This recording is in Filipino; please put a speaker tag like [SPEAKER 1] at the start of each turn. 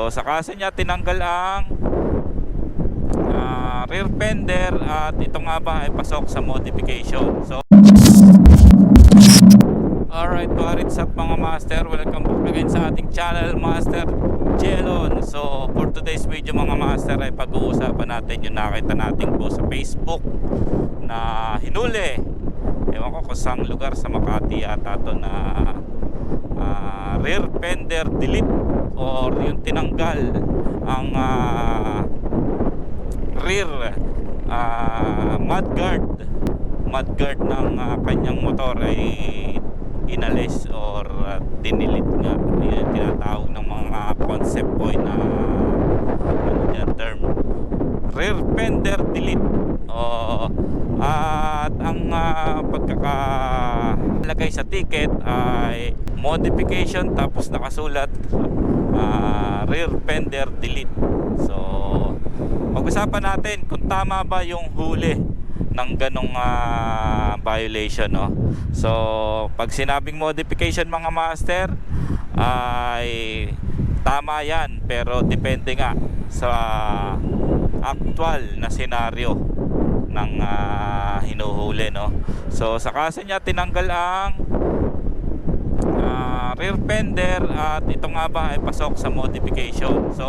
[SPEAKER 1] So sa kaso niya tinanggal ang rear fender at ito nga ba ay pasok sa modification. So alright, what's up mga master, welcome back again sa ating channel, Master Jelon. So for today's video mga master ay pag-uusapan natin yung nakita natin po sa Facebook na hinuli, ewan ko kung saan lugar sa Makati yata to, na rear fender delete or yung tinanggal ang rear mudguard ng kanyang motor ay inalis or dinilit nga. Yan tinatawag ng mga concept boy na ano yan term, rear fender delete. At ang pagkakalagay sa ticket ay modification tapos nakasulat rear fender delete. So pag-usapan natin kung tama ba yung huli ng ganong violation, no? So pag sinabing modification mga master ay tama yan, pero depende nga sa actual na senaryo ng hinuhuli, no? So sa kaso niya tinanggal ang rear fender at ito nga ba ay pasok sa modification. So